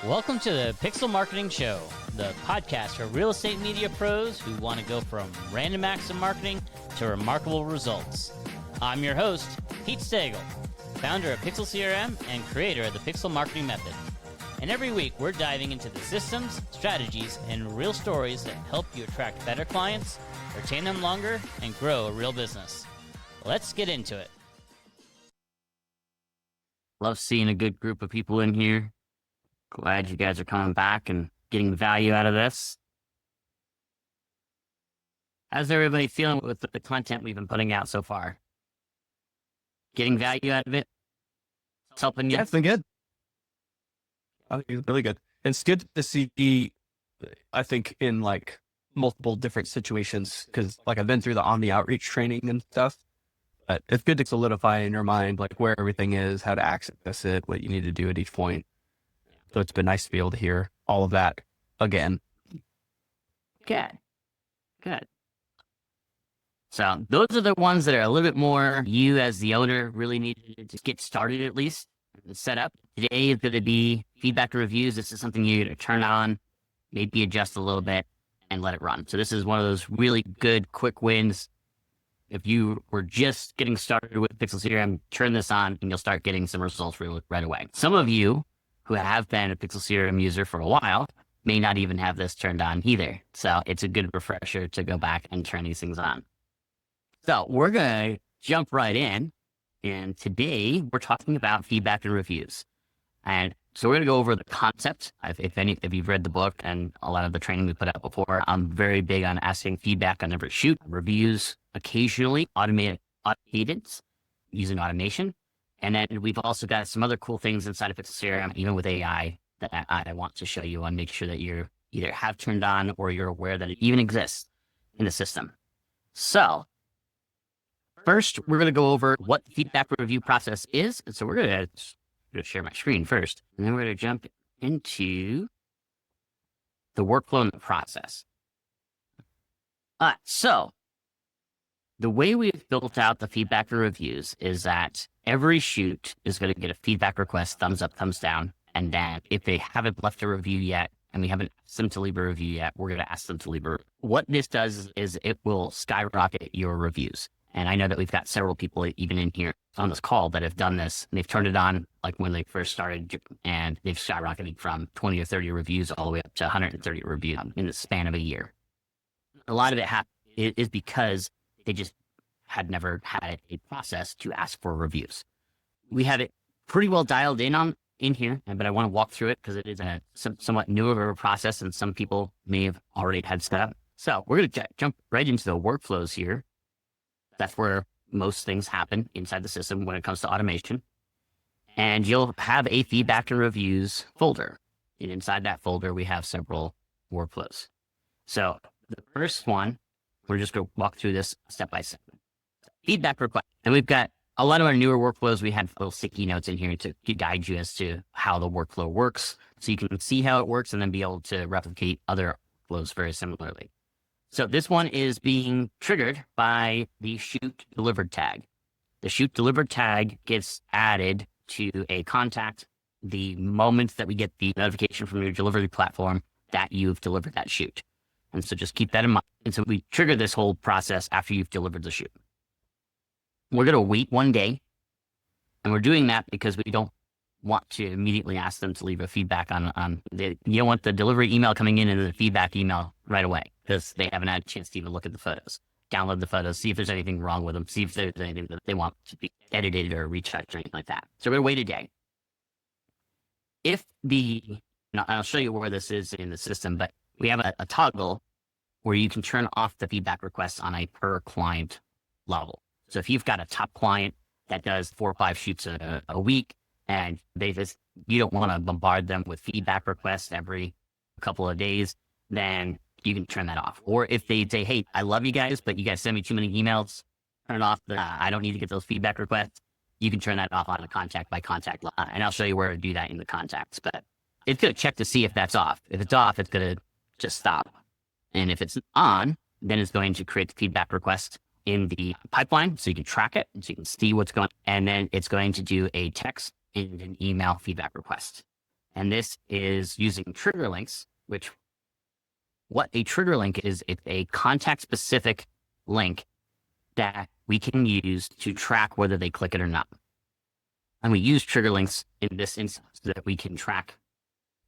Welcome to the Pixel Marketing Show, the podcast for real estate media pros who want to go from random acts of marketing to remarkable results. I'm your host, Pete Stagel, founder of PixlCRM and creator of the Pixel Marketing Method. And every week, we're diving into the systems, strategies, and real stories that help you attract better clients, retain them longer, and grow a real business. Let's get into it. Love seeing a good group of people in here. Glad you guys are coming back and getting value out of this. How's everybody feeling with the content we've been putting out so far? Getting value out of it? It's helping you? Yeah, it's been good. I think it's really good. It's good to see, I think, in like multiple different situations, because like I've been through the Omni outreach training and stuff, but it's good to solidify in your mind like where everything is, how to access it, what you need to do at each point. So it's been nice to be able to hear all of that again. Good. So those are the ones that are a little bit more you as the owner really need to get started at least, set up. Today is going to be feedback and reviews. This is something you're going to turn on, maybe adjust a little bit and let it run. So this is one of those really good quick wins. If you were just getting started with PixlCRM, turn this on and you'll start getting some results right away. Some of you who have been a PixlCRM user for a while may not even have this turned on either. So it's a good refresher to go back and turn these things on. So we're going to jump right in. And today we're talking about feedback and reviews. And so we're going to go over the concept. If you've read the book and a lot of the training we put out before, I'm very big on asking feedback on every shoot, reviews occasionally, automated using automation. And then we've also got some other cool things inside of PixlCRM, even with AI, that I want to show you and make sure that you either have turned on or you're aware that it even exists in the system. So first, we're going to go over what the feedback review process is. And so we're going to share my screen first, and then we're going to jump into the workflow and the process. So the way we've built out the feedback and reviews is that every shoot is going to get a feedback request, thumbs up, thumbs down. And then if they haven't left a review yet, and we haven't asked them to leave a review yet, we're going to ask them to leave a review. What this does is it will skyrocket your reviews. And I know that we've got several people even in here on this call that have done this, and they've turned it on like when they first started, and they've skyrocketed from 20 or 30 reviews all the way up to 130 reviews in the span of a year. A lot of it is because they just had never had a process to ask for reviews. We have it pretty well dialed in here, but I want to walk through it because it is a somewhat newer of a process, and some people may have already had set up. So we're going to jump right into the workflows here. That's where most things happen inside the system when it comes to automation. And you'll have a feedback and reviews folder. And inside that folder, we have several workflows. So the first one, we're just going to walk through this step by step. Feedback request. And we've got a lot of our newer workflows. We have little sticky notes in here to guide you as to how the workflow works. So you can see how it works and then be able to replicate other workflows very similarly. So this one is being triggered by the shoot delivered tag. The shoot delivered tag gets added to a contact the moment that we get the notification from your delivery platform that you've delivered that shoot. And so just keep that in mind. And so we trigger this whole process after you've delivered the shoot. We're going to wait 1 day. And we're doing that because we don't want to immediately ask them to leave a feedback you don't want the delivery email coming in and the feedback email right away, because they haven't had a chance to even look at the photos, download the photos, see if there's anything wrong with them, see if there's anything that they want to be edited or retouched or anything like that. So we're going to wait a day. I'll show you where this is in the system, but we have a toggle where you can turn off the feedback requests on a per client level. So if you've got a top client that does 4 or 5 shoots a week, and you don't want to bombard them with feedback requests every couple of days, then you can turn that off. Or if they say, hey, I love you guys, but you guys send me too many emails, turn it off. I don't need to get those feedback requests. You can turn that off on a contact by contact line. And I'll show you where to do that in the contacts. But it's going to check to see if that's off. If it's off, it's going to just stop. And if it's on, then it's going to create the feedback request in the pipeline so you can track it and so you can see what's going on. And then it's going to do a text and an email feedback request. And this is using trigger links, which what a trigger link is, it's a contact specific link that we can use to track whether they click it or not. And we use trigger links in this instance so that we can track.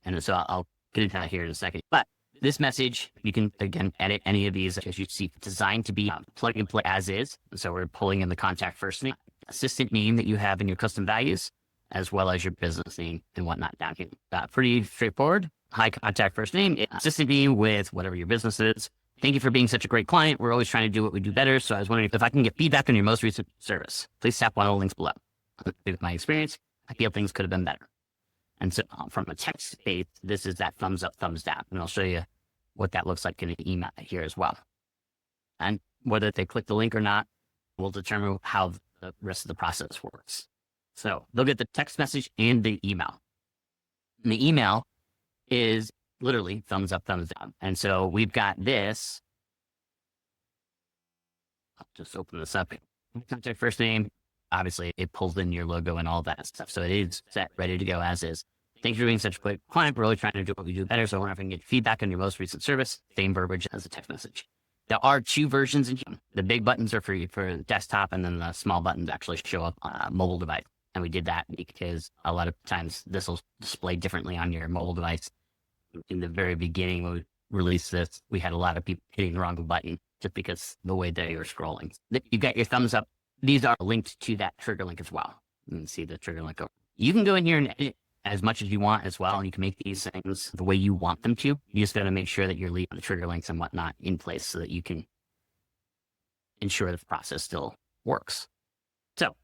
And so I'll get into that here in a second. But this message, you can, again, edit any of these, as you see, designed to be plug and play as is. So we're pulling in the contact first name, assistant name that you have in your custom values, as well as your business name and whatnot down here. Pretty straightforward. High contact first name, assistant name with whatever your business is. Thank you for being such a great client. We're always trying to do what we do better. So I was wondering if I can get feedback on your most recent service. Please tap one of the links below. With my experience, I feel things could have been better. And so from a text space, this is that thumbs up, thumbs down. And I'll show you what that looks like in an email here as well. And whether they click the link or not will determine how the rest of the process works. So they'll get the text message and the email. And the email is literally thumbs up, thumbs down. And so we've got this. I'll just open this up. Contact first name. Obviously, it pulls in your logo and all that stuff. So it is set, ready to go as is. Thanks for being such a great client. We're really trying to do what we do better. So I wonder if I can get feedback on your most recent service. Same verbiage as a text message. There are two versions in here. The big buttons are for desktop, and then the small buttons actually show up on a mobile device. And we did that because a lot of times this will display differently on your mobile device. In the very beginning, when we released this, we had a lot of people hitting the wrong button just because the way they were scrolling. You got your thumbs up. These are linked to that trigger link as well. You can see the trigger link over. You can go in here and edit as much as you want as well. And you can make these things the way you want them to. You just got to make sure that you're leaving the trigger links and whatnot in place so that you can ensure that the process still works. So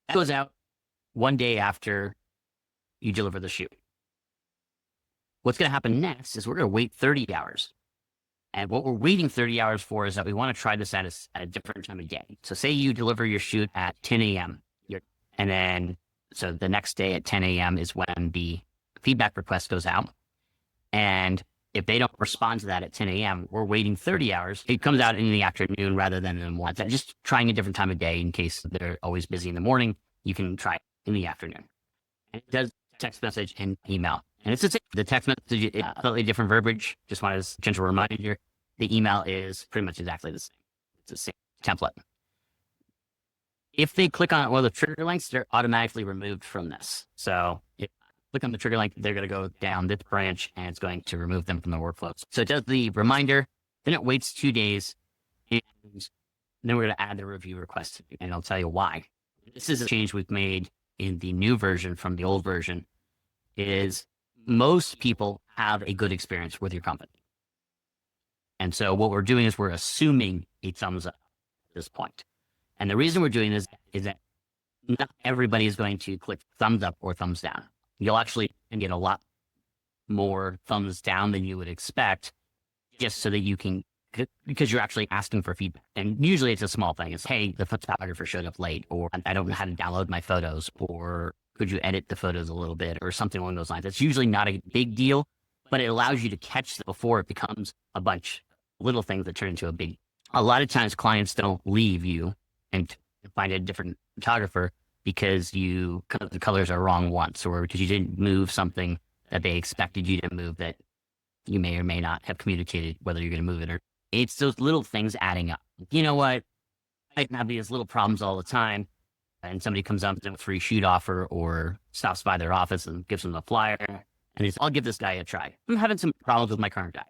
that goes out one day after you deliver the shoot. What's going to happen next is we're going to wait 30 hours. And what we're waiting 30 hours for is that we want to try this at a different time of day. So say you deliver your shoot at 10 a.m. And then, so the next day at 10 a.m. is when the feedback request goes out. And if they don't respond to that at 10 a.m., we're waiting 30 hours. It comes out in the afternoon rather than in the morning. Just trying a different time of day in case they're always busy in the morning. You can try it in the afternoon. And it does text message and email. And it's the text message is slightly different verbiage. Just wanted a gentle reminder. The email is pretty much exactly the same. It's the same template. If they click on one of the trigger links, they're automatically removed from this. So if they click on the trigger link, they're going to go down this branch and it's going to remove them from the workflows. So it does the reminder, then it waits 2 days, and then we're going to add the review request. And I'll tell you why. This is a change we've made in the new version from the old version. Is most people have a good experience with your company. And so what we're doing is we're assuming a thumbs up at this point. And the reason we're doing this is that not everybody is going to click thumbs up or thumbs down. You'll actually get a lot more thumbs down than you would expect just so that you can, because you're actually asking for feedback. And usually it's a small thing. It's, hey, the photographer showed up late, or I don't know how to download my photos, or could you edit the photos a little bit, or something along those lines. It's usually not a big deal, but it allows you to catch them before it becomes a bunch of little things that turn into a big. A lot of times clients don't leave you and find a different photographer because the colors are wrong once, or because you didn't move something that they expected you to move that you may or may not have communicated whether you're going to move it or. It's those little things adding up. You know what? I have these little problems all the time. And somebody comes up with a free shoot offer or stops by their office and gives them a flyer. And he's, I'll give this guy a try. I'm having some problems with my current guy.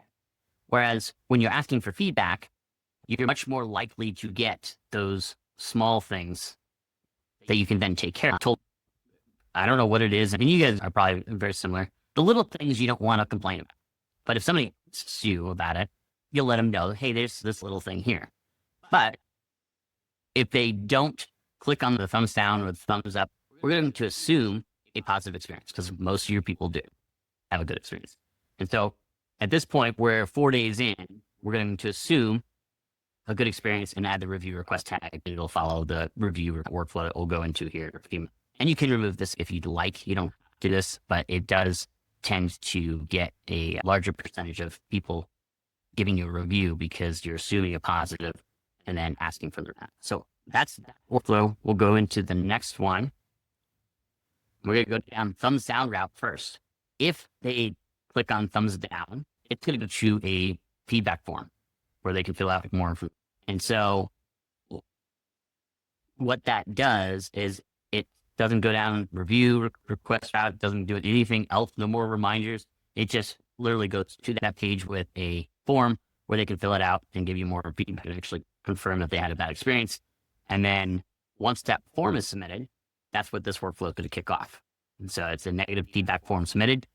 Whereas when you're asking for feedback, you're much more likely to get those small things that you can then take care of. I don't know what it is. I mean, you guys are probably very similar. The little things you don't want to complain about. But if somebody asks you about it, you'll let them know, hey, there's this little thing here. But if they don't click on the thumbs down or the thumbs up, we're going to assume a positive experience because most of your people do have a good experience. And so at this point, we're 4 days in, we're going to assume a good experience and add the review request tag. It'll follow the review workflow that we'll go into here. And you can remove this if you'd like. You don't do this, but it does tend to get a larger percentage of people giving you a review because you're assuming a positive and then asking for the rest. So that's that workflow. We'll go into the next one. We're going to go down thumbs down route first. If they click on thumbs down, it's going to go to a feedback form where they can fill out more information. And so what that does is it doesn't go down review request route, doesn't do anything else, no more reminders. It just literally goes to that page with a form where they can fill it out and give you more feedback and actually confirm that they had a bad experience. And then once that form is submitted, that's what this workflow is going to kick off. And so it's a negative feedback form submitted.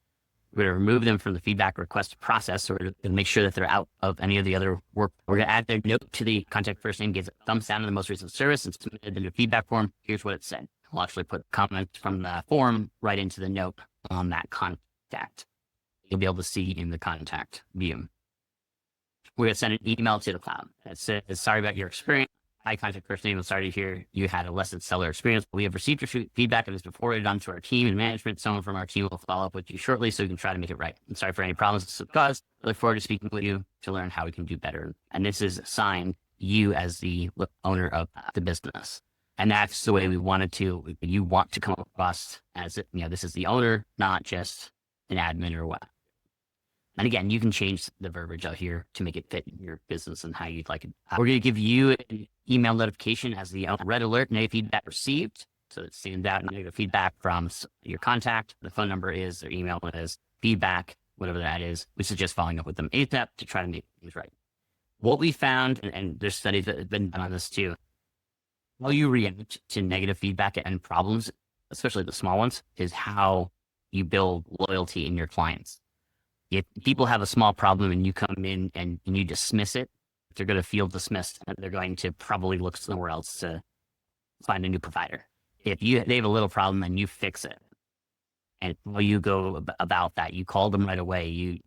We're going to remove them from the feedback request process, so we're going to make sure that they're out of any of the other work. We're going to add their note to the contact first name, gives a thumbs down to the most recent service, and submitted the new feedback form. Here's what it said. We'll actually put comments from the form right into the note on that contact. You'll be able to see in the contact view. We're going to send an email to the cloud that says, sorry about your experience. Hi, contact first name. I'm sorry to hear you had a less than stellar experience. We have received your feedback and it's been forwarded on to our team and management. Someone from our team will follow up with you shortly so we can try to make it right. I'm sorry for any problems this has caused. I look forward to speaking with you to learn how we can do better. And this is signed you as the owner of the business. And that's the way we wanted to. You want to come across as, this is the owner, not just an admin or what. And again, you can change the verbiage out here to make it fit your business and how you'd like it. We're going to give you an email notification as the red alert, negative feedback received. So it sends out negative feedback from your contact. The phone number is, their email is feedback, whatever that is. We suggest following up with them ASAP to try to make things right. What we found, and there's studies that have been done on this too, how you react to negative feedback and problems, especially the small ones, is how you build loyalty in your clients. If people have a small problem and you come in and you dismiss it, they're going to feel dismissed and they're going to probably look somewhere else to find a new provider. If they have a little problem and you fix it, and while you go about that, you call them right away, you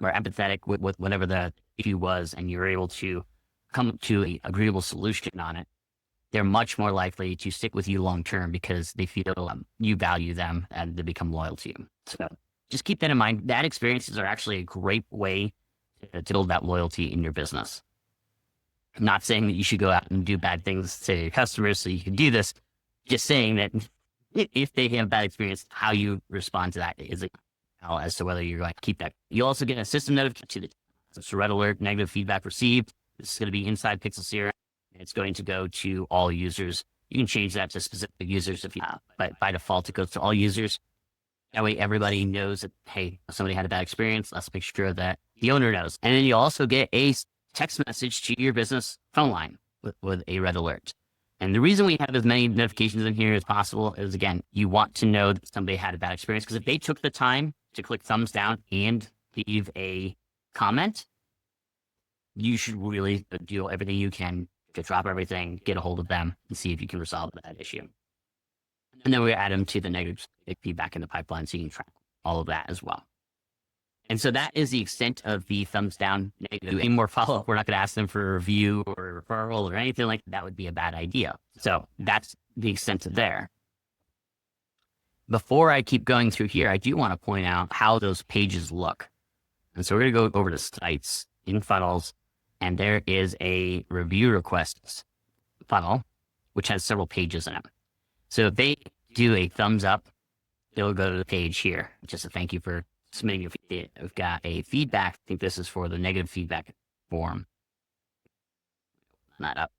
are empathetic with whatever the issue was, and you're able to come to an agreeable solution on it, they're much more likely to stick with you long term because they feel you value them and they become loyal to you. So just keep that in mind. Bad experiences are actually a great way to build that loyalty in your business. I'm not saying that you should go out and do bad things to your customers so you can do this. Just saying that if they have a bad experience, how you respond to that is as to whether you're going to keep that. You also get a system notification to the red alert, negative feedback received. This is going to be inside PixlCRM. It's going to go to all users. You can change that to specific users if you have, but by default, it goes to all users. That way everybody knows that, hey, somebody had a bad experience. Let's make sure that the owner knows. And then you also get a text message to your business phone line with a red alert. And the reason we have as many notifications in here as possible is, again, you want to know that somebody had a bad experience, because if they took the time to click thumbs down and leave a comment, you should really do everything you can to drop everything, get a hold of them, and see if you can resolve that issue. And then we add them to the negative feedback in the pipeline so you can track all of that as well. And so that is the extent of the thumbs down. Any more follow-up, we're not going to ask them for a review or a referral or anything like that. That would be a bad idea. So that's the extent of there. Before I keep going through here, I do want to point out how those pages look. And so we're going to go over to sites in funnels, and there is a review requests funnel, which has several pages in it. So if they do a thumbs up, they'll go to the page here, just a thank you for submitting your feedback. We've got a feedback. I think this is for the negative feedback form. Not up.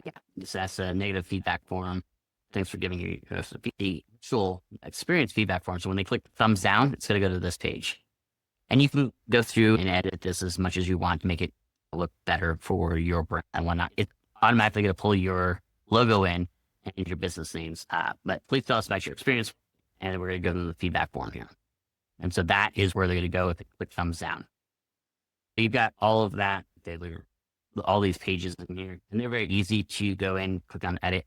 Yeah, that's a negative feedback form. Thanks for giving you the actual experience feedback form. So when they click thumbs down, it's going to go to this page. And you can go through and edit this as much as you want to make it look better for your brand and whatnot. It's automatically going to pull your logo in and your business names. But please tell us about your experience, and we're going to go to the feedback form here. And so that is where they're going to go if they click thumbs down. So you've got all of that, all these pages in here, and they're very easy to go in, click on edit,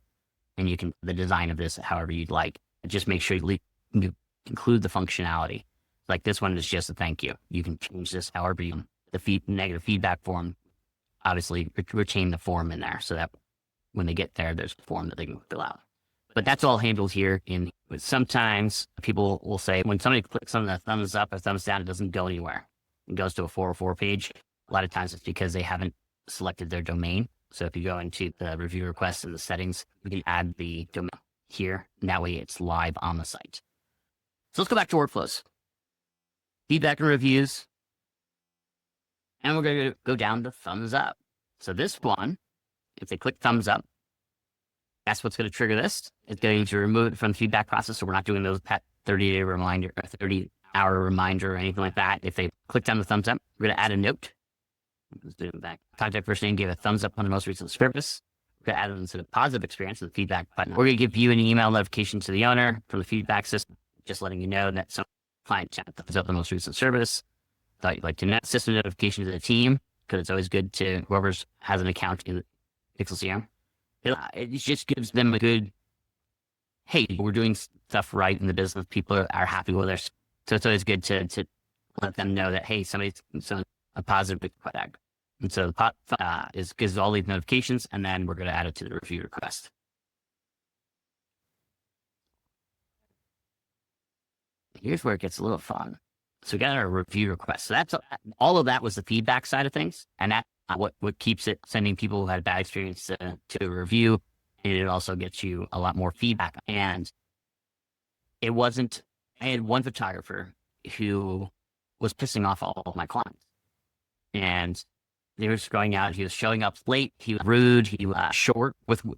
and you can the design of this however you'd like. Just make sure you include the functionality. Like this one is just a thank you. You can change this however you the negative feedback form. Obviously, retain the form in there so that when they get there, there's a form that they can fill out. But that's all handled here. Sometimes people will say when somebody clicks on the thumbs up or thumbs down, it doesn't go anywhere. It goes to a 404 page. A lot of times it's because they haven't selected their domain. So if you go into the review requests and the settings, we can add the domain here. And that way it's live on the site. So let's go back to workflows. Feedback and reviews. And we're going to go down to thumbs up. So this one, if they click thumbs up, that's what's going to trigger this. It's going to remove it from the feedback process. So we're not doing those 30-day reminder or 30-hour reminder or anything like that. If they click down the thumbs up, we're going to add a note. Let's do it back. Contact person gave a thumbs up on the most recent service. We're going to add it into the positive experience of the feedback button. We're going to give you an email notification to the owner from the feedback system, just letting you know that some client chat thumbs up the most recent service. Thought you'd like to net system notification to the team, because it's always good to whoever's has an account in PixlCRM. It just gives them a good, hey, we're doing stuff right in the business. People are happy with us. So it's always good to let them know that, hey, somebody's a positive feedback. And so the pot gives all these notifications, and then we're going to add it to the review request. Here's where it gets a little fun. So we got our review request. So that's all of that was the feedback side of things, and that what keeps it sending people who had a bad experience to a review, and it also gets you a lot more feedback. And it wasn't. I had one photographer who was pissing off all of my clients, and they were going out. He was showing up late. He was rude. He was short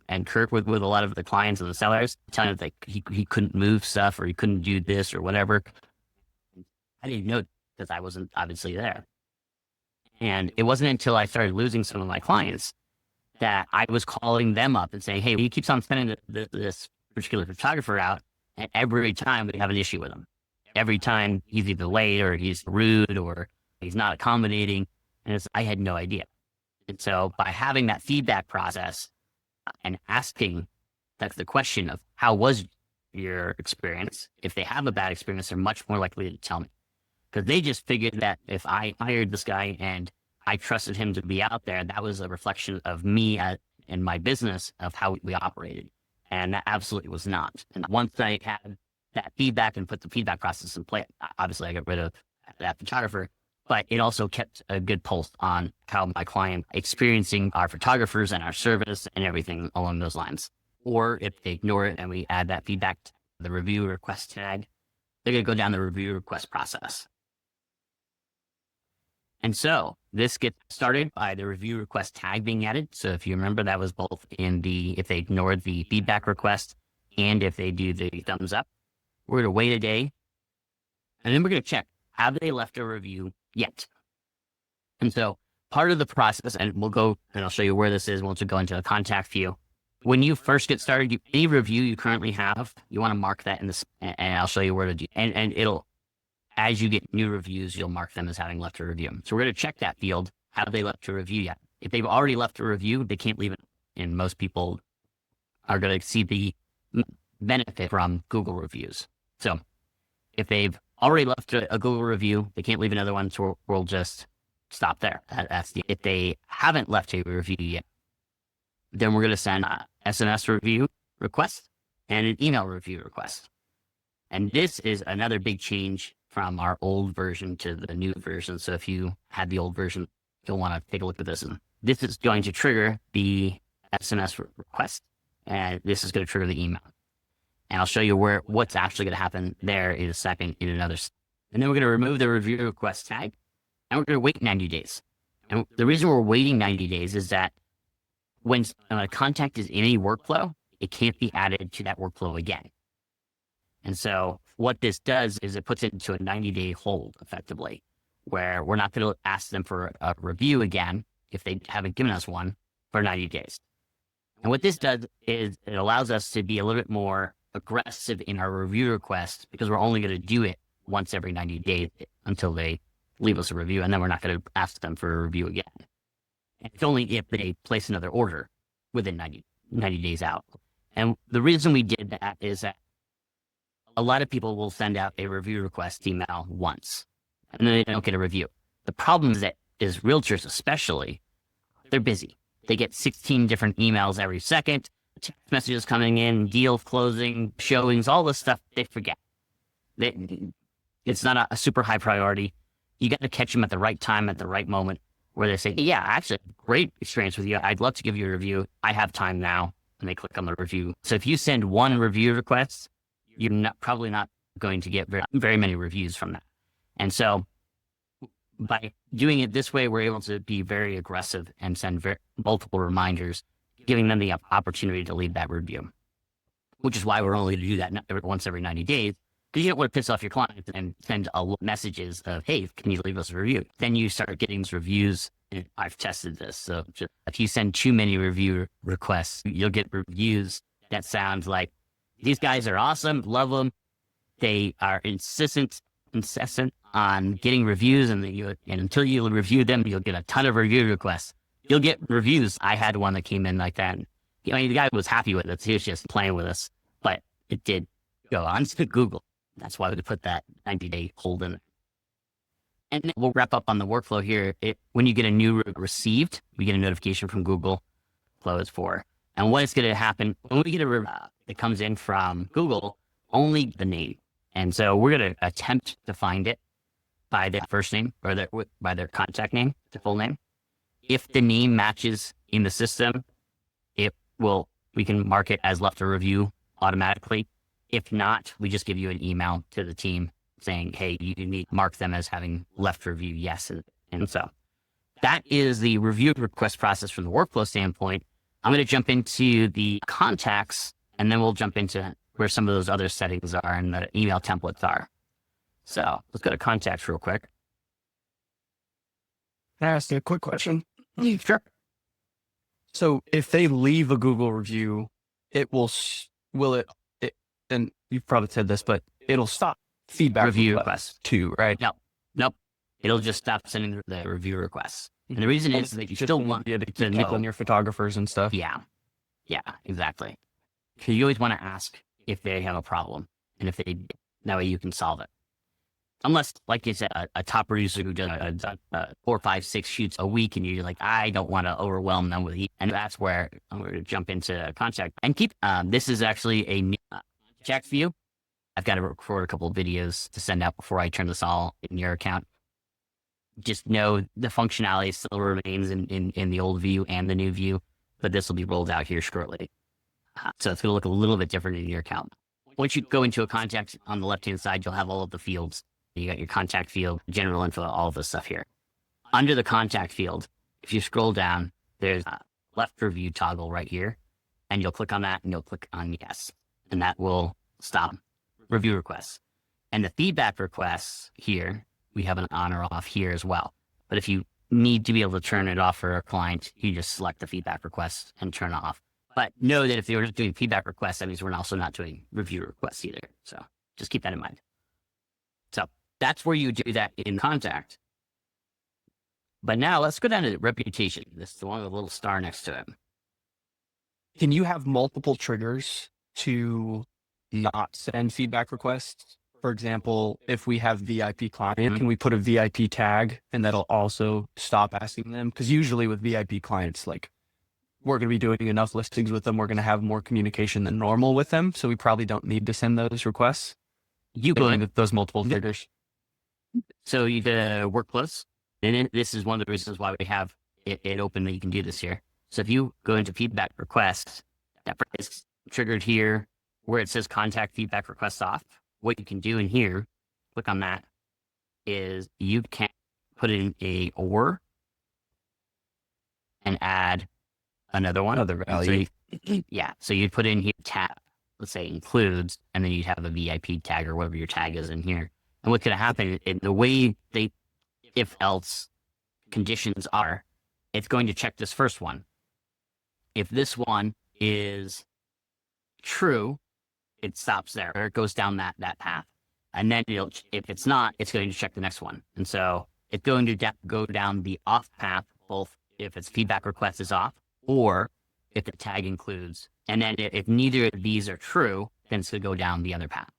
and curt with a lot of the clients and the sellers, telling them that he couldn't move stuff or he couldn't do this or whatever. I didn't know because I wasn't obviously there. And it wasn't until I started losing some of my clients that I was calling them up and saying, hey, he keeps on sending this particular photographer out, and every time we have an issue with him. Every time he's either late or he's rude or he's not accommodating. And I had no idea. And so by having that feedback process and asking the question of how was your experience, if they have a bad experience, they're much more likely to tell me. Because they just figured that if I hired this guy and I trusted him to be out there, that was a reflection of me and my business of how we operated. And that absolutely was not. And once I had that feedback and put the feedback process in place, obviously I got rid of that photographer, but it also kept a good pulse on how my client experiencing our photographers and our service and everything along those lines. Or if they ignore it and we add that feedback to the review request tag, they're going to go down the review request process. And so this gets started by the review request tag being added. So if you remember, that was both if they ignored the feedback request and if they do the thumbs up. We're going to wait a day, and then we're going to check, have they left a review yet? And so part of the process, and we'll go, and I'll show you where this is once we go into the contact view. When you first get started, any review you currently have, you want to mark that in this, and I'll show you where to do. And it'll, as you get new reviews, you'll mark them as having left a review. So we're going to check that field. Have they left a review yet? If they've already left a review, they can't leave it. And most people are going to see the benefit from Google reviews. So if they've already left a Google review, they can't leave another one. So we'll just stop there. If they haven't left a review yet, then we're going to send a SMS review request and an email review request. And this is another big change from our old version to the new version. So if you had the old version, you'll want to take a look at this. And this is going to trigger the SMS request, and this is going to trigger the email. And I'll show you what's actually going to happen there in a second in another. And then we're going to remove the review request tag, and we're going to wait 90 days. And the reason we're waiting 90 days is that when a contact is in a workflow, it can't be added to that workflow again. And so what this does is it puts it into a 90-day hold, effectively, where we're not going to ask them for a review again if they haven't given us one for 90 days. And what this does is it allows us to be a little bit more aggressive in our review request, because we're only going to do it once every 90 days until they leave us a review, and then we're not going to ask them for a review again. And it's only if they place another order within 90 days out. And the reason we did that is that a lot of people will send out a review request email once, and then they don't get a review. The problem is realtors especially, they're busy. They get 16 different emails every second, text messages coming in, deals closing, showings, all this stuff. They forget. It's not a super high priority. You got to catch them at the right time, at the right moment, where they say, yeah, actually, great experience with you. I'd love to give you a review. I have time now. and they click on the review. So if you send one review request, you're probably not going to get very many reviews from that. And so by doing it this way, we're able to be very aggressive and send multiple reminders, giving them the opportunity to leave that review, which is why we're only to do that once every 90 days, because you don't want to piss off your clients and send messages of, hey, can you leave us a review? Then you start getting these reviews. And I've tested this. So if you send too many review requests, you'll get reviews that sound like, these guys are awesome, love them. They are incessant on getting reviews, and until you review them, you'll get a ton of review requests. You'll get reviews. I had one that came in like that. The guy was happy with it. He was just playing with us, but it did go on to Google. That's why we put that 90-day hold in. And we'll wrap up on the workflow here. When you get a new received, we get a notification from Google. Flow is for. And what is going to happen when we get a that comes in from Google, only the name. And so we're going to attempt to find it by their first name or by their contact name, the full name. If the name matches in the system, we can mark it as left a review automatically. If not, we just give you an email to the team saying, hey, you need to mark them as having left review, yes. And so that is the review request process from the workflow standpoint. I'm going to jump into the contacts, and then we'll jump into where some of those other settings are and the email templates are. So let's go to contacts real quick. Can I ask you a quick question? Sure. So if they leave a Google review, and you've probably said this, but it'll stop feedback review requests too, right? Nope. It'll just stop sending the review requests. And the reason is that you still want to know on your photographers and stuff. Yeah, exactly. So you always want to ask if they have a problem, and if they, that way you can solve it. Unless, like you said, a top producer who does 4, 5, 6 shoots a week, and you're like, I don't want to overwhelm them with, and that's where I'm going to jump into contact and keep. This is actually a new check view. I've got to record a couple of videos to send out before I turn this all in your account. Just know the functionality still remains in the old view and the new view, but this will be rolled out here shortly. So it's going to look a little bit different in your account. Once you go into a contact on the left-hand side, you'll have all of the fields. You got your contact field, general info, all of this stuff here. Under the contact field, if you scroll down, there's a left review toggle right here, and you'll click on that and you'll click on yes, and that will stop review requests. And the feedback requests here, we have an on or off here as well. But if you need to be able to turn it off for a client, you just select the feedback request and turn it off. But know that if they were just doing feedback requests, that means we're also not doing review requests either. So just keep that in mind. So that's where you do that in contact. But now let's go down to reputation. This is the one with a little star next to it. Can you have multiple triggers to not send feedback requests? For example, if we have VIP client, can we put a VIP tag and that'll also stop asking them? Because usually with VIP clients, like, we're going to be doing enough listings with them. We're going to have more communication than normal with them. So we probably don't need to send those requests. You go in with those multiple triggers. So you get workflows. And this is one of the reasons why we have it open that you can do this here. So if you go into feedback requests, that is triggered here where it says contact feedback requests off. What you can do in here, click on that, is you can put in a or and add another one. Another value. So you'd put in here tab, let's say includes, and then you'd have a VIP tag or whatever your tag is in here. And what's going to happen in the way they, if else conditions are, it's going to check this first one. If this one is true, it stops there, or it goes down that path. And then if it's not, it's going to check the next one. And so it's going to go down the off path, both if its feedback request is off or if the tag includes. And then if neither of these are true, then it's going to go down the other path.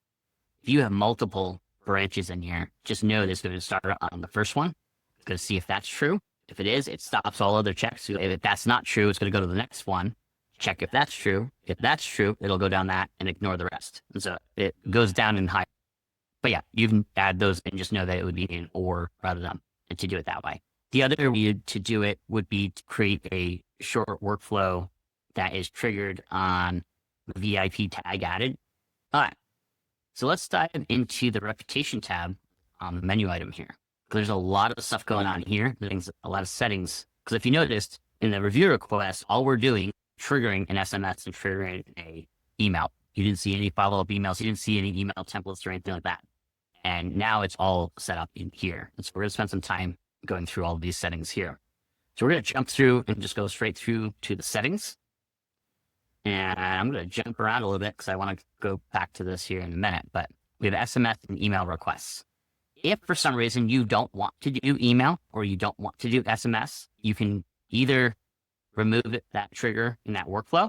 If you have multiple branches in here, just know that it's going to start on the first one. It's going to see if that's true. If it is, it stops all other checks. So if that's not true, it's going to go to the next one. Check if that's true. If that's true, it'll go down that and ignore the rest. And so it goes down in high. But yeah, you can add those and just know that it would be an or rather than to do it that way. The other way to do it would be to create a short workflow that is triggered on the VIP tag added. All right. So let's dive into the reputation tab on the menu item here. There's a lot of stuff going on here. There's a lot of settings. Because if you noticed in the review request, all we're doing, triggering an SMS and triggering a email. You didn't see any follow-up emails. You didn't see any email templates or anything like that. And now it's all set up in here. And so we're going to spend some time going through all of these settings here. So we're going to jump through and just go straight through to the settings. And I'm going to jump around a little bit because I want to go back to this here in a minute. But we have SMS and email requests. If for some reason you don't want to do email or you don't want to do SMS, you can either remove that trigger in that workflow,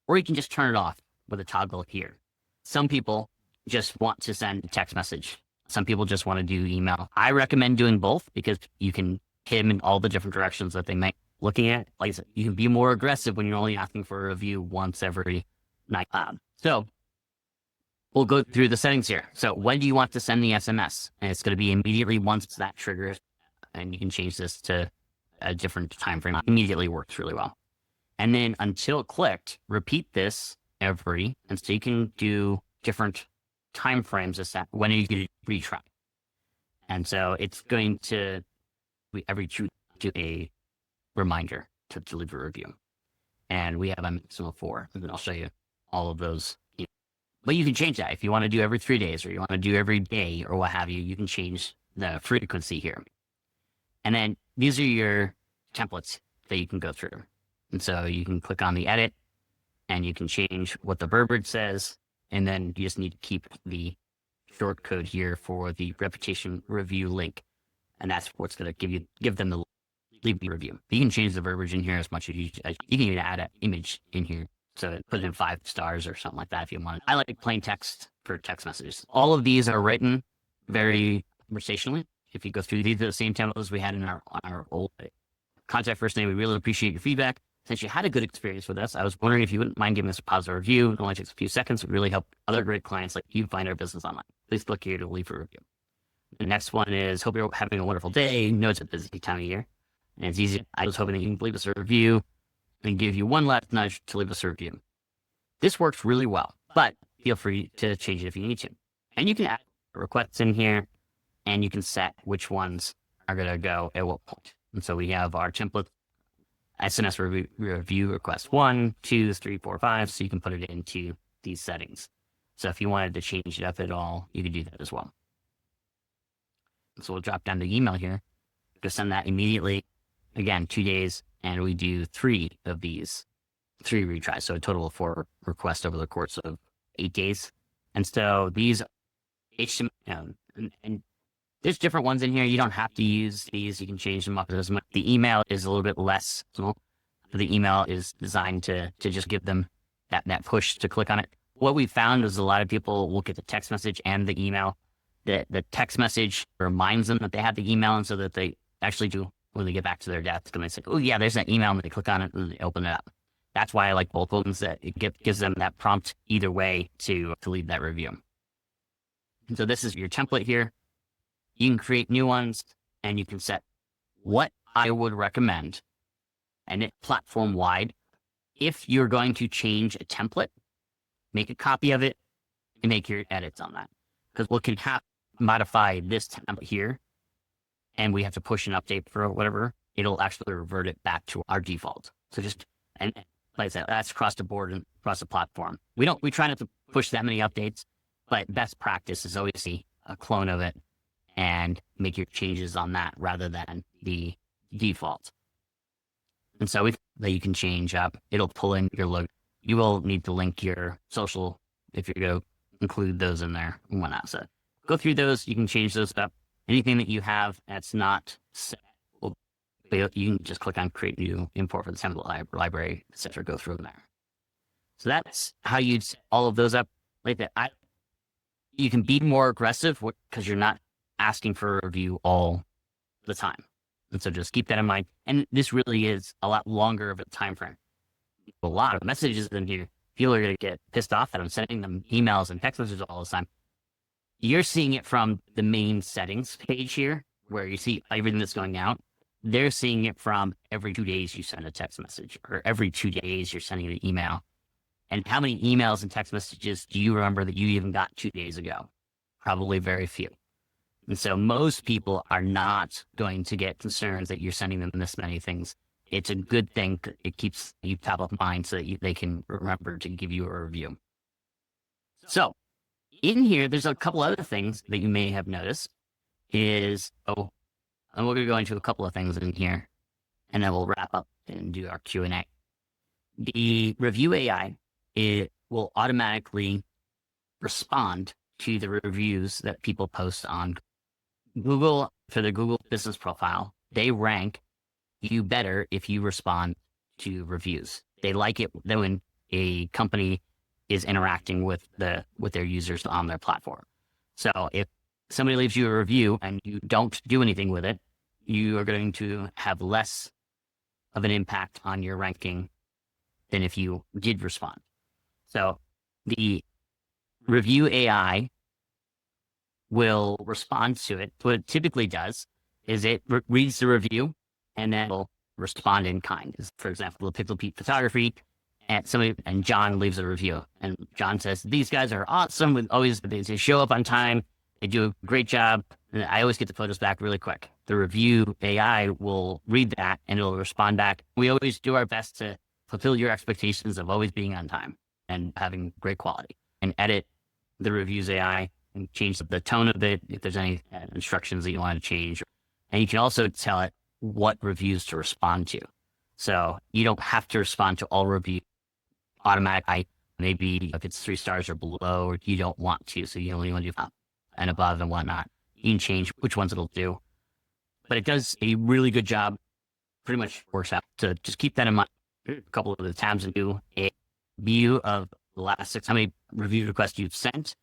or you can just turn it off with a toggle here. Some people just want to send a text message. Some people just want to do email. I recommend doing both because you can hit them in all the different directions that they might be looking at. Like I said, you can be more aggressive when you're only asking for a review once every night. So we'll go through the settings here. So when do you want to send the SMS? And it's going to be immediately once that triggers, and you can change this to a different time frame. Immediately works really well. And then until clicked, repeat this and so you can do different time frames as that when you get retry. And so it's going to every do a reminder to deliver a review. And we have a maximum of 4, and then I'll show you all of those. But you can change that if you want to do every 3 days or you want to do every day or what have you. You can change the frequency here. And then these are your templates that you can go through. And so you can click on the edit and you can change what the verbiage says. And then you just need to keep the short code here for the reputation review link. And that's what's going to give them the leave the review. You can change the verbiage in here as much as you can even add an image in here. So put it in 5 stars or something like that if you want. I like plain text for text messages. All of these are written very conversationally. If you go through these are the same templates we had in our old contact first name. We really appreciate your feedback. Since you had a good experience with us, I was wondering if you wouldn't mind giving us a positive review. It only takes a few seconds. It would really help other great clients like you find our business online. Please click here to leave a review. The next one is, hope you're having a wonderful day. No, it's a busy time of year. And it's easy. I was hoping that you can leave us a review and give you one last nudge to leave us a review. This works really well, but feel free to change it if you need to. And you can add requests in here, and you can set which ones are going to go at what point. And so we have our template SMS review request 1, 2, 3, 4, 5. So you can put it into these settings. So if you wanted to change it up at all, you could do that as well. So we'll drop down the email here. Go send that immediately. Again, 2 days, and we do 3 of these, 3 retries. So a total of 4 requests over the course of 8 days. And so these HTML, and there's different ones in here. You don't have to use these. You can change them up as much. The email is a little bit less small. The email is designed to just give them that push to click on it. What we found is a lot of people will get the text message and the email. The text message reminds them that they have the email, and so that they actually do when they get back to their desk, and they say, oh yeah, there's that email, and they click on it and they open it up. That's why I like both of them, is that it gives them that prompt either way to leave that review. And so this is your template here. You can create new ones, and you can set what I would recommend, and it platform wide. If you're going to change a template, make a copy of it and make your edits on that. Because what can happen, modify this template here, and we have to push an update for whatever, it'll actually revert it back to our default. So just, and like I said, that's across the board and across the platform. We try not to push that many updates, but best practice is always see a clone of it and make your changes on that rather than the default. And so that you can change up, it'll pull in your logo. You will need to link your social if you're going to include those in there and whatnot. So go through those. You can change those up. Anything that you have that's not set, you can just click on create new, import for the template library, etc. Go through them there. So that's how you'd set all of those up like that. You can be more aggressive because you're not asking for a review all the time. And so just keep that in mind. And this really is a lot longer of a time frame. A lot of messages in here. People are going to get pissed off that I'm sending them emails and text messages all the time. You're seeing it from the main settings page here, where you see everything that's going out. they're seeing it from every 2 days you send a text message, or every 2 days you're sending an email. And how many emails and text messages do you remember that you even got 2 days ago? Probably very few. And so most people are not going to get concerned that you're sending them this many things. It's a good thing. It keeps you top of mind so that they can remember to give you a review. So in here, there's a couple other things that you may have noticed and we're going to go into a couple of things in here, and then we'll wrap up and do our Q&A. The review AI, it will automatically respond to the reviews that people post on Google. For the Google business profile, they rank you better if you respond to reviews. They like it when a company is interacting with their users on their platform. So if somebody leaves you a review and you don't do anything with it, you are going to have less of an impact on your ranking than if you did respond. So the review AI will respond to it. What it typically does is it reads the review and then will respond in kind. For example, the Pixel Pete Photography, and John leaves a review, and John says, "These guys are awesome. They show up on time. They do a great job. And I always get the photos back really quick." The review AI will read that and it'll respond back. "We always do our best to fulfill your expectations of always being on time and having great quality," and edit the reviews AI and change the tone of it if there's any instructions that you want to change. And you can also tell it what reviews to respond to. So you don't have to respond to all reviews automatically. Maybe if it's 3 stars or below, or you don't want to, so you only want to do up and above and whatnot. You can change which ones it'll do. But it does a really good job. Pretty much works out. So just keep that in mind. A couple of the tabs and do a view of the last 6, how many review requests you've sent,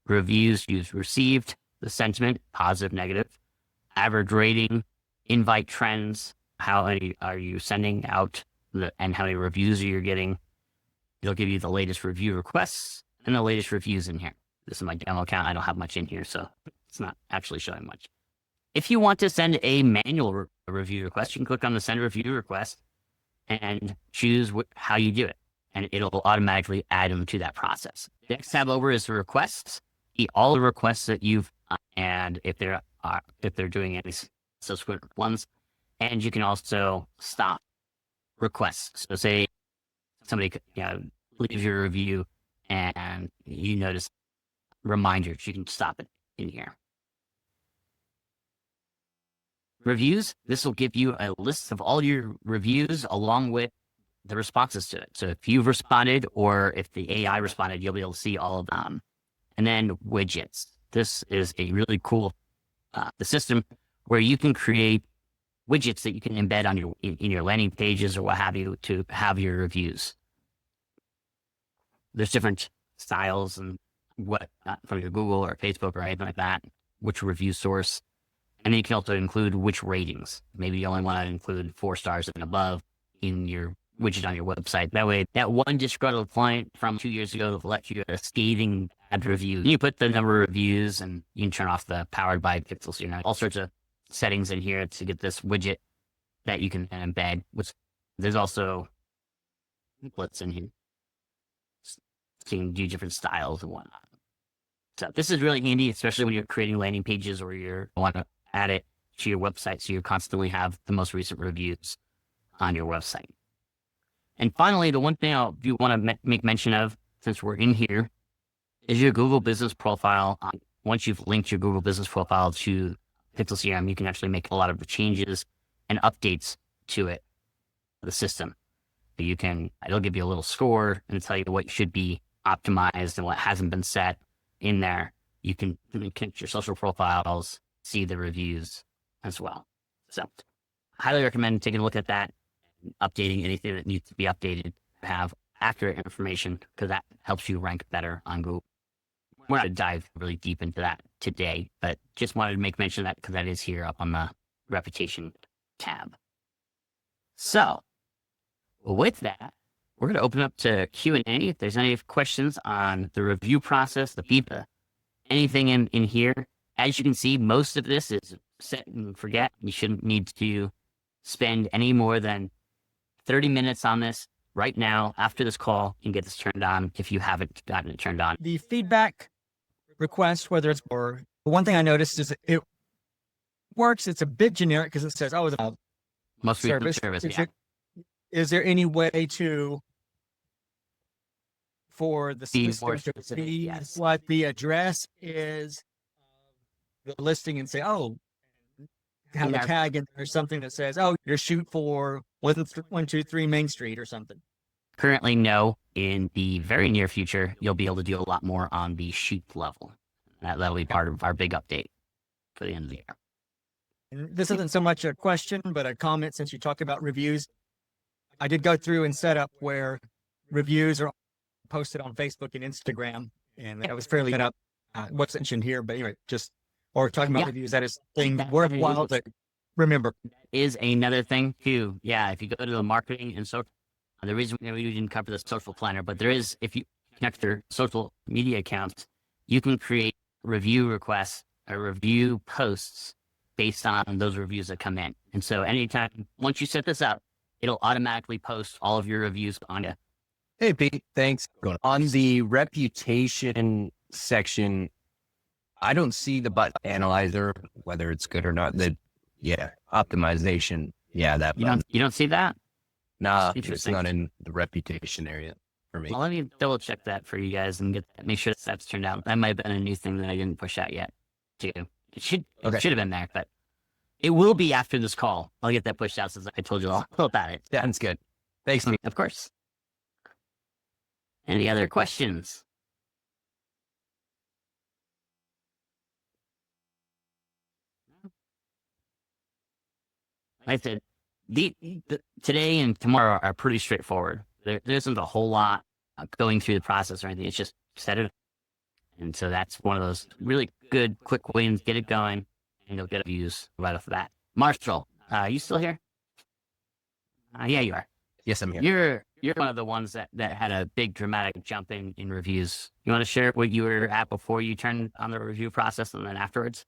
reviews you've received, the sentiment, positive, negative, average rating, invite trends, how many are you sending out, and how many reviews are you getting. It'll give you the latest review requests and the latest reviews in here. This is my demo account. I don't have much in here, so it's not actually showing much. If you want to send a manual review request, you can click on the send review request and choose how you do it, and it'll automatically add them to that process. The next tab over is the requests. All the requests that you've, and if they're doing any subsequent ones, and you can also stop requests. So say somebody leaves your review and you notice reminders, you can stop it in here. Reviews, this will give you a list of all your reviews along with the responses to it. So if you've responded or if the AI responded, you'll be able to see all of them. And then widgets. This is a really cool the system where you can create widgets that you can embed on in your landing pages or what have you to have your reviews. There's different styles and from your Google or Facebook or anything like that, which review source. And then you can also include which ratings. Maybe you only want to include 4 stars and above in your widget on your website. That way, that one disgruntled client from 2 years ago left you a scathing bad review. You put the number of reviews and you can turn off the powered by PixlCRM. All sorts of settings in here to get this widget that you can embed. There's also templates in here. So you can do different styles and whatnot. So this is really handy, especially when you're creating landing pages or you want to add it to your website so you constantly have the most recent reviews on your website. And finally, the one thing I do want to make mention of, since we're in here, is your Google business profile. Once you've linked your Google business profile to PixlCRM, you can actually make a lot of changes and updates to it, the system. It'll give you a little score and tell you what should be optimized and what hasn't been set in there. You can connect your social profiles, see the reviews as well. So highly recommend taking a look at that, updating anything that needs to be updated, have accurate information, because that helps you rank better on Google. We're not going to dive really deep into that today, but just wanted to make mention of that because that is here up on the reputation tab. So with that, we're going to open up to Q&A. If there's any questions on the review process, the feedback, anything in here. As you can see, most of this is set and forget. You shouldn't need to spend any more than 30 minutes on this right now after this call and get this turned on if you haven't gotten it turned on. The feedback request, whether it's or one thing I noticed is it works. It's a bit generic because it says, "Oh, it's a Most recent service." service, yeah. Is there any way to for the Be system more to specific, see yes. what the address is, the listing, and say, "Oh, have Yeah. a tag in there or something that says, "Oh, you're shoot for 123 Main Street" or something." Currently, no. In the very near future, you'll be able to do a lot more on the shoot level. That'll be part of our big update for the end of the year. And this isn't so much a question, but a comment since you talked about reviews. I did go through and set up where reviews are posted on Facebook and Instagram, and that was fairly set up. What's mentioned here, but anyway, or talking about Yeah. reviews, that is thing That worthwhile to remember. is another thing too. Yeah, if you go to the marketing and social, the reason we didn't cover the social planner, but there is, if you connect your social media accounts, you can create review requests or review posts based on those reviews that come in. And so anytime, once you set this up, it'll automatically post all of your reviews on it. Hey, Pete, thanks. On the reputation section, I don't see the button analyzer, whether it's good or not. Optimization. Yeah, that You button. don't see that? Nah, it's Interesting. not in the reputation area for me. Well, let me double check that for you guys and make sure that's turned out. That might have been a new thing that I didn't push out yet too. It should have been there, but it will be after this call. I'll get that pushed out since I told you all about it. That's good. Thanks, Pete. Of course. Any other questions? Like I said, today and tomorrow are pretty straightforward. There isn't a whole lot going through the process or anything. It's just set it up. And so that's one of those really good, quick wins. Get it going, and you'll get views right off the bat. Marshall, you still here? Yeah, you are. Yes, I'm here. You're one of the ones that had a big dramatic jump in reviews. You want to share what you were at before you turned on the review process and then afterwards?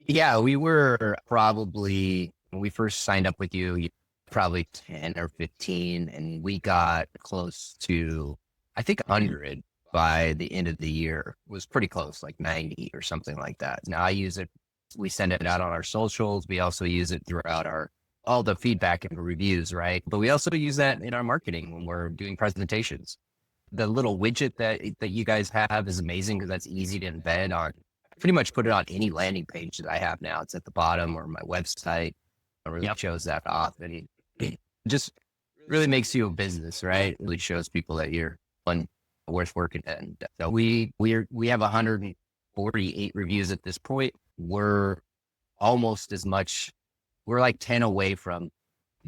Yeah, we were probably, when we first signed up with you, probably 10 or 15, and we got close to, I think, 100 by the end of the year. It was pretty close, like 90 or something like that. Now I use it, we send it out on our socials. We also use it throughout all the feedback and reviews, right? But we also use that in our marketing when we're doing presentations. The little widget that you guys have is amazing because that's easy to embed on. I pretty much put it on any landing page that I have now. It's at the bottom or my website. It really shows that off, and it just really makes you a business, right? It really shows people that you're one worth working at. And so we have 148 reviews at this point. We're almost as much. We're like 10 away from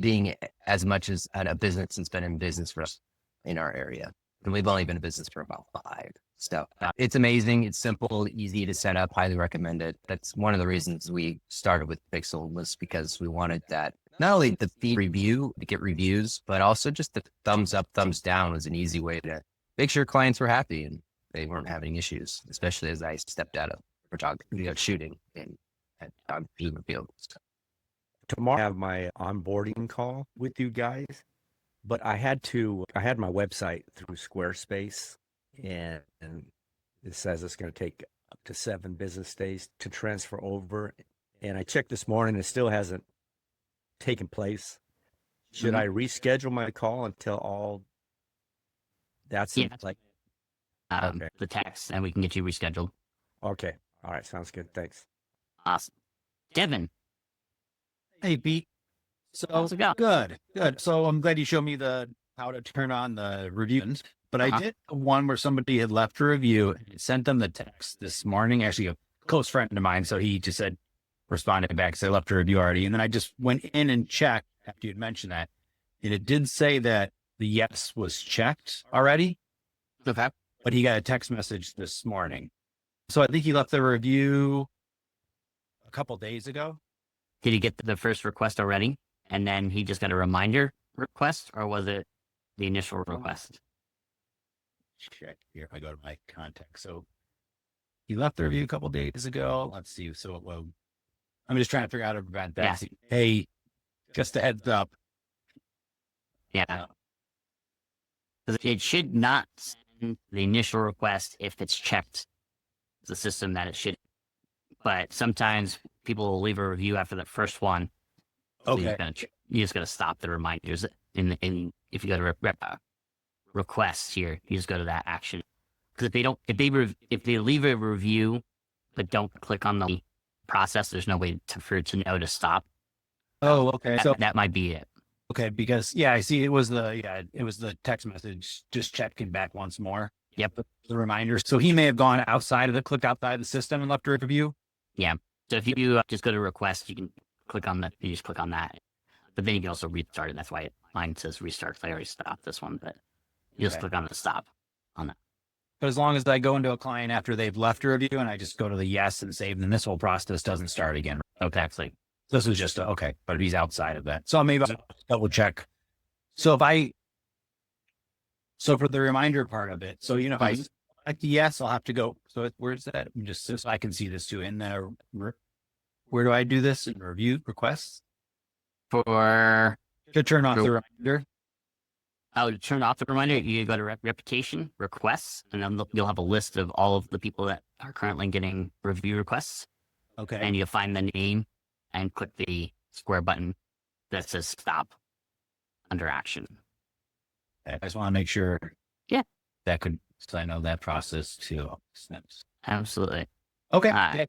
being as much as a business that's been in business for us in our area. And we've only been in business for about 5. So it's amazing. It's simple, easy to set up, highly recommend it. That's one of the reasons we started with Pixel, was because we wanted that, not only the feed review to get reviews, but also just the thumbs up, thumbs down was an easy way to make sure clients were happy and they weren't having issues, especially as I stepped out of photography, shooting and on the field. Tomorrow I have my onboarding call with you guys, but I had my website through Squarespace, and it says it's going to take up to 7 business days to transfer over. And I checked this morning, it still hasn't taken place. Should I reschedule my call until all that's like okay. The text, and we can get you rescheduled. Okay. All right. Sounds good. Thanks. Awesome. Devin. Hey, Pete. So How's it going? Good. So I'm glad you showed me how to turn on the reviews. But I did one where somebody had left a review and sent them the text this morning. Actually, a close friend of mine. So he just responded back, said I left a review already. And then I just went in and checked after you'd mentioned that. And it did say that the yes was checked already. Okay. But he got a text message this morning. So I think he left the review a couple days ago. Did he get the first request already? And then he just got a reminder request, or was it the initial request? Check here. If I go to my contact. So he left the review a couple days ago. Let's see. So I'm just trying to figure out about that. Yeah. Hey, Just a heads up. Yeah. It should not send the initial request if it's checked the system that it should. But sometimes people will leave a review after the first one. So Okay. you're just gonna stop the reminders if you go to requests here, you just go to that action. Because if they leave a review but don't click on the process, there's no way for it to know to stop. Oh, okay. So That might be it. okay, because I see it was the text message just checking back once more. Yep. The reminder. So he may have gone clicked outside the system and left a review. So if you just go to request, you can click on that. You just click on that, but then you can also restart it. That's why mine says restart. I already stopped this one, but you just Okay. click on the stop on that. But as long as I go into a client after they've left a review and I just go to the yes and save, then this whole process doesn't start again. Exactly. This is just okay, but he's outside of that. So maybe I'll double check. So for the reminder part of it, so if I like the yes, I'll have to go. So where's that? Just so I can see this too in there. Where do I do this in review requests For to turn off the reminder? to turn off the reminder, you go to reputation requests, and then you'll have a list of all of the people that are currently getting review requests, Okay. and you'll find the name and click the square button that says stop under action. I just want to make sure. Yeah. So I know that process too. Absolutely. Okay.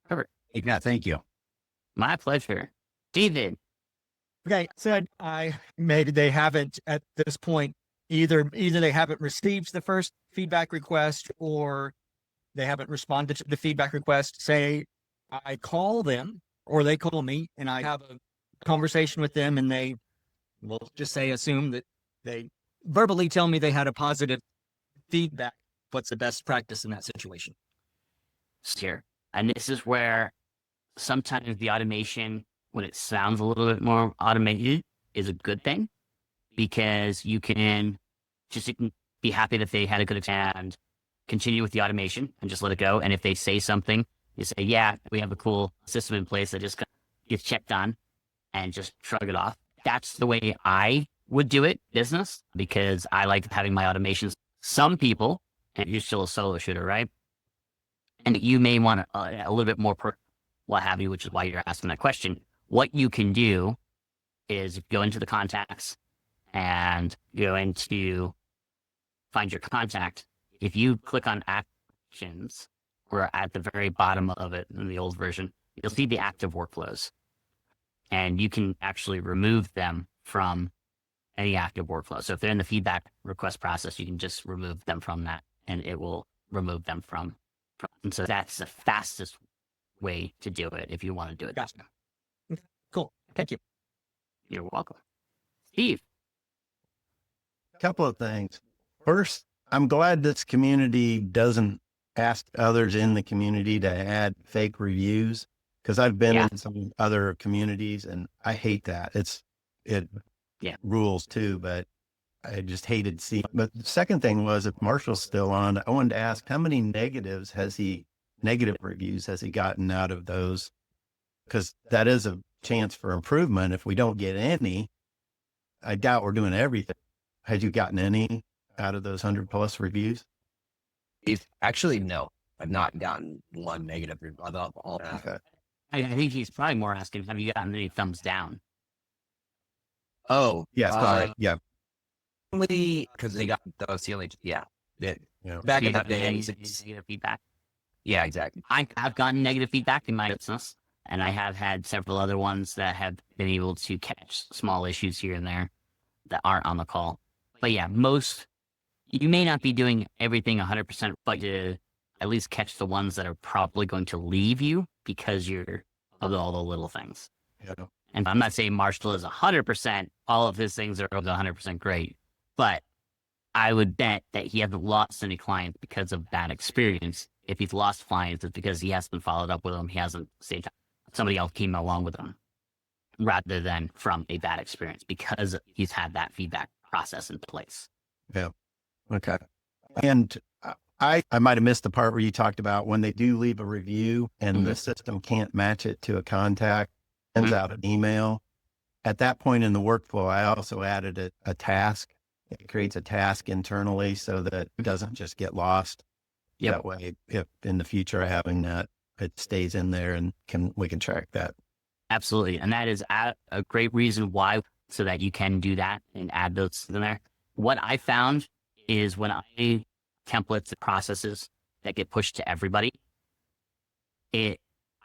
Perfect. Yeah. Thank you. My pleasure. David. Okay, said they haven't at this point either they haven't received the first feedback request or they haven't responded to the feedback request. Say I call them or they call me and I have a conversation with them and they will just assume that they verbally tell me they had a positive feedback. What's the best practice in that situation? Here. And this is where sometimes the automation, when it sounds a little bit more automated, is a good thing because you can be happy that they had a good experience and continue with the automation and just let it go. And if they say something, you say, yeah, we have a cool system in place that just gets checked on and just shrug it off. That's the way I would do it, business, because I like having my automations. Some people, and you're still a solo shooter, right? And you may want a little bit more what have you, which is why you're asking that question. What you can do is go into the contacts and go into find your contact. If you click on actions, or at the very bottom of it in the old version, you'll see the active workflows. And you can actually remove them from any active workflow. So if they're in the feedback request process, you can just remove them from that and it will remove them from. And so that's the fastest way to do it if you want to do it. Gotcha. Cool. Thank you. You're welcome. Steve. Couple of things. First, I'm glad this community doesn't ask others in the community to add fake reviews because I've been in some other communities and I hate that. It rules too, but I just hated seeing. But the second thing was, if Marshall's still on, I wanted to ask how many negative reviews has he gotten out of those? Because that is a chance for improvement. If we don't get any, I doubt we're doing everything. Had you gotten any out of those 100+ reviews? Actually, no, I've not gotten one negative review. Okay. I think he's probably more asking, have you gotten any thumbs down? Oh, Yeah. Sorry. Yeah. Because they got those only. Yeah. Back in the day. Negative feedback. Yeah, exactly. I've gotten negative feedback in my business, and I have had several other ones that have been able to catch small issues here and there that aren't on the call. But yeah, you may not be doing everything 100%, but to at least catch the ones that are probably going to leave you because you're of all the little things. Yeah. And I'm not saying Marshall is 100%, all of his things are 100% great, but I would bet that he hasn't lost any clients because of bad experience. If he's lost clients, it's because he hasn't followed up with them. He hasn't stayed. Somebody else came along with him rather than from a bad experience because he's had that feedback process in place. Yeah. Okay. And I might have missed the part where you talked about when they do leave a review and the system can't match it to a contact. sends out an email. At that point in the workflow, I also added a task. It creates a task internally so that it doesn't just get lost. Yep. That way, if in the future having that, it stays in there and we can track that. Absolutely. And that is a great reason why, so that you can do that and add those in there. What I found is when I templates and processes that get pushed to everybody, I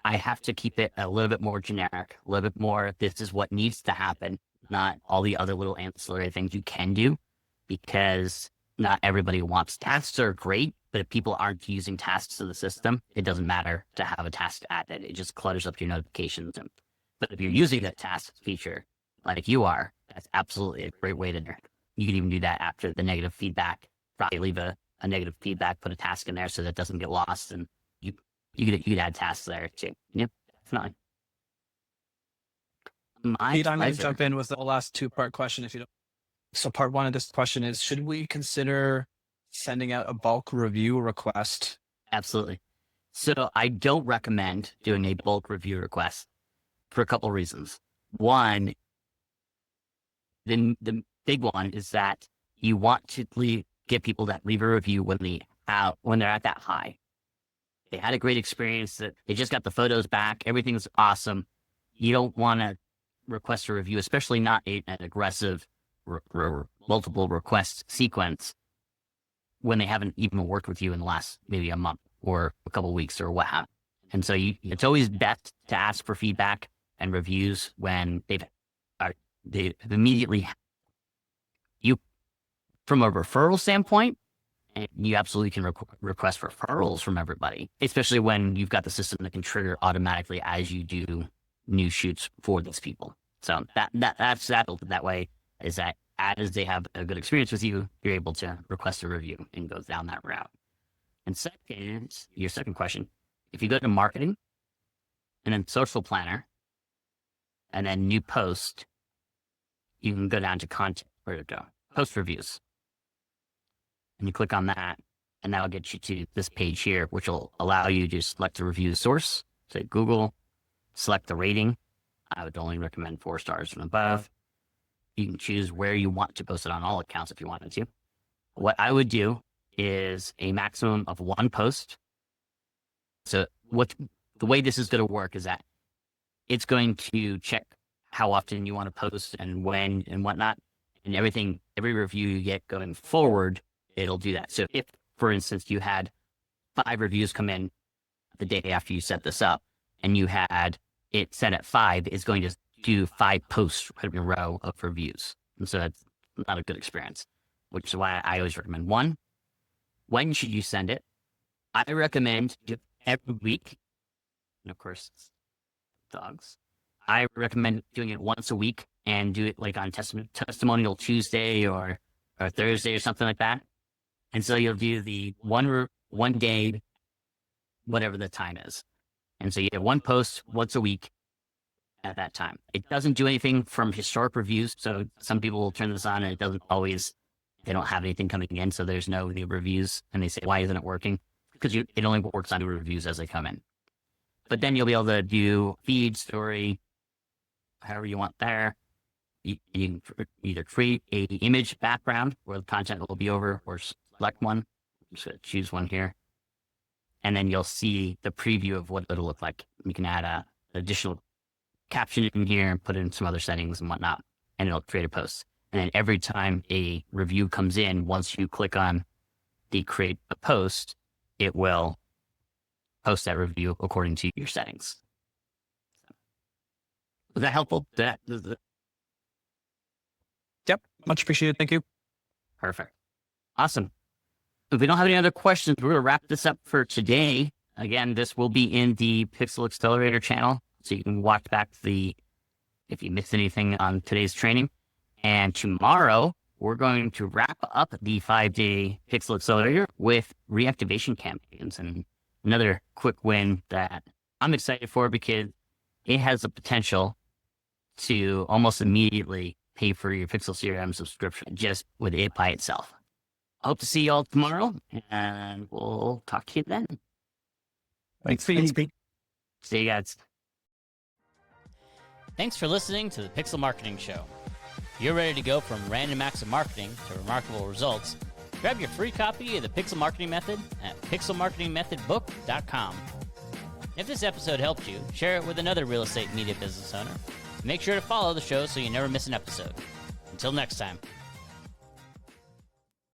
have to keep it a little bit more generic, a little bit more, this is what needs to happen, not all the other little ancillary things you can do, because not everybody wants. Tasks are great, but if people aren't using tasks in the system, it doesn't matter to have a task added. It just clutters up your notifications. But if you're using that task feature like you are, that's absolutely a great way to, you can even do that after the negative feedback. Probably leave a negative feedback, put a task in there so that it doesn't get lost, and you could add tasks there too. Yep, definitely. Pete, I'm going to jump in with the last two-part question if you don't. So part one of this question is, should we consider sending out a bulk review request? Absolutely. So I don't recommend doing a bulk review request for a couple of reasons. One, the big one is that you want to get people that leave a review when they're at that high. They had a great experience, that they just got the photos back, everything's awesome. You don't want to request a review, especially not an aggressive multiple request sequence when they haven't even worked with you in the last maybe a month or a couple of weeks or what have you. And so it's always best to ask for feedback and reviews when they've immediately, from a referral standpoint, and you absolutely can request referrals from everybody, especially when you've got the system that can trigger automatically as you do new shoots for these people. So that's that way, is that as they have a good experience with you, you're able to request a review and go down that route. And second, your second question, if you go to marketing and then social planner and then new post, you can go down to content, where to go, post reviews. And you click on that, and that'll get you to this page here, which will allow you to select the review source. Say Google, select the rating. I would only recommend 4 stars and above. You can choose where you want to post it on all accounts if you wanted to. What I would do is a maximum of 1 post. So the way this is going to work is that it's going to check how often you want to post and when and whatnot, and every review you get going forward, it'll do that. So if, for instance, you had 5 reviews come in the day after you set this up, and you had it set at 5, it's going to do 5 posts in a row of reviews. And so that's not a good experience, which is why I always recommend 1. When should you send it? I recommend every week. And of course, dogs. I recommend doing it once a week and do it like on Testimonial Tuesday or Thursday or something like that. And so you'll do the one day, whatever the time is. And so you have 1 post once a week at that time. It doesn't do anything from historic reviews. So some people will turn this on and it doesn't always, they don't have anything coming in. So there's no new reviews. And they say, why isn't it working? Because it only works on new reviews as they come in. But then you'll be able to do feed, story, however you want there. You can either create a image background where the content will be over, or select one. I'm just going to choose one here. And then you'll see the preview of what it'll look like. You can add an additional caption in here and put in some other settings and whatnot, and it'll create a post. And then every time a review comes in, once you click on the create a post, it will post that review according to your settings. Was that helpful? Yep. Much appreciated. Thank you. Perfect. Awesome. If we don't have any other questions, we're going to wrap this up for today. Again, this will be in the Pixel Accelerator channel, so you can watch back if you missed anything on today's training. And tomorrow, we're going to wrap up the 5-day Pixel Accelerator with reactivation campaigns, and another quick win that I'm excited for because it has the potential to almost immediately pay for your PixlCRM subscription just with it by itself. I hope to see you all tomorrow, and we'll talk to you then. Thanks, Pete. See you guys. Thanks for listening to the Pixel Marketing Show. If you're ready to go from random acts of marketing to remarkable results, grab your free copy of the Pixel Marketing Method at pixelmarketingmethodbook.com. If this episode helped you, share it with another real estate media business owner. Make sure to follow the show so you never miss an episode. Until next time.